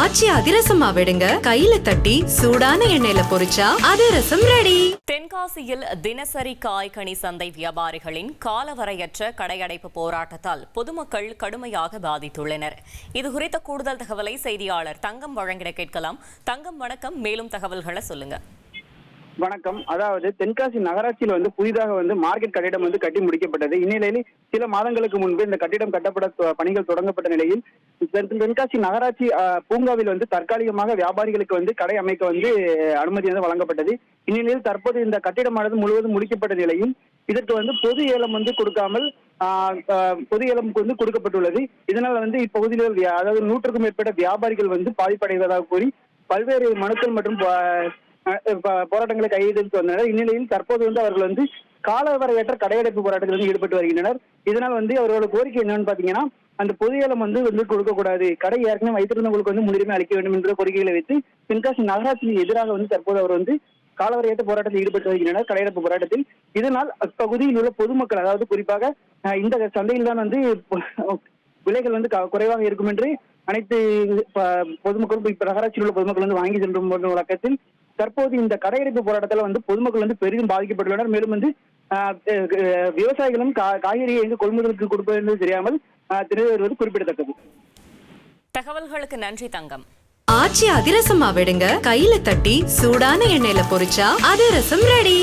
ஆச்சி அதிரசமா விடுங்க, கையில தட்டி சூடான எண்ணெயில பொரிச்சா அதிரசம் ரெடி. தென்காசியில் தினசரி காய்கனி சந்தை வியாபாரிகளின் காலவரையற்ற கடையடைப்பு போராட்டத்தால் பொதுமக்கள் கடுமையாக பாதித்துள்ளனர். இதுகுறித்த கூடுதல் தகவலை செய்தியாளர் தங்கம் வழங்கிட கேட்கலாம். தங்கம், வணக்கம். மேலும் தகவல்களை சொல்லுங்க. வணக்கம். அதாவது தென்காசி நகராட்சியில் புதிதாக மார்க்கெட் கட்டிடம் கட்டி முடிக்கப்பட்டது. இந்நிலையில் சில மாதங்களுக்கு முன்பு இந்த கட்டிடம் கட்டப்பட பணிகள் தொடங்கப்பட்ட நிலையில் தென்காசி நகராட்சி பூங்காவில் தற்காலிகமாக வியாபாரிகளுக்கு கடை அமைக்க அனுமதி வழங்கப்பட்டது. இந்நிலையில் தற்போது இந்த கட்டிடமானது முழுவதும் முடிக்கப்பட்ட நிலையில் இதற்கு பொது ஏலம் கொடுக்காமல் பொது ஏலம் கொடுக்கப்பட்டுள்ளது. இதனால் இப்பகுதியில் அதாவது 100க்கும் மேற்பட்ட வியாபாரிகள் பாதிப்படைவதாக கூறி பல்வேறு மனுக்கள் மற்றும் போராட்டங்களை கையெழுத்து வந்தனர். இந்நிலையில் தற்போது அவர்கள் காலவரையற்ற கடையடைப்பு போராட்டத்தில் ஈடுபட்டு வருகின்றனர். இதனால் அவர்களோட கோரிக்கை என்னன்னு பாத்தீங்கன்னா, அந்த பொது ஏலம் கொடுக்க கூடாது, கடை ஏற்கனவே வைத்திருந்தவங்களுக்கு முன்னுரிமை அளிக்க வேண்டும் என்ற கோரிக்கைகளை வைத்து தென்காசி நகராட்சிக்கு எதிராக தற்போது அவர் காலவரையற்ற போராட்டத்தில் ஈடுபட்டு வருகின்றனர், கடையடைப்பு போராட்டத்தில். இதனால் அப்பகுதியில் உள்ள பொதுமக்கள், அதாவது குறிப்பாக இந்த சந்தையில் தான் விலைகள் குறைவாக இருக்கும் என்று அனைத்து பொதுமக்களும் இப்ப நகராட்சியில் உள்ள பொதுமக்கள் வாங்கி செல்லும் வழக்கத்தில் தற்போது இந்த கடையடைப்பு போராட்டத்தில் பொதுமக்கள் பெரிதும் பாதிக்கப்பட்டுள்ளனர். மேலும் விவசாயிகளும் காய்கறியை எங்கு கொள்முதலுக்கு கொடுப்பது என்று தெரியாமல் வருவது குறிப்பிடத்தக்கது. தகவல்களுக்கு நன்றி தங்கம். ஆச்சி அதிரசமா விடுங்க, கையில தட்டி சூடான எண்ணெயில பொரிச்சா அதிரசம் ரெடி.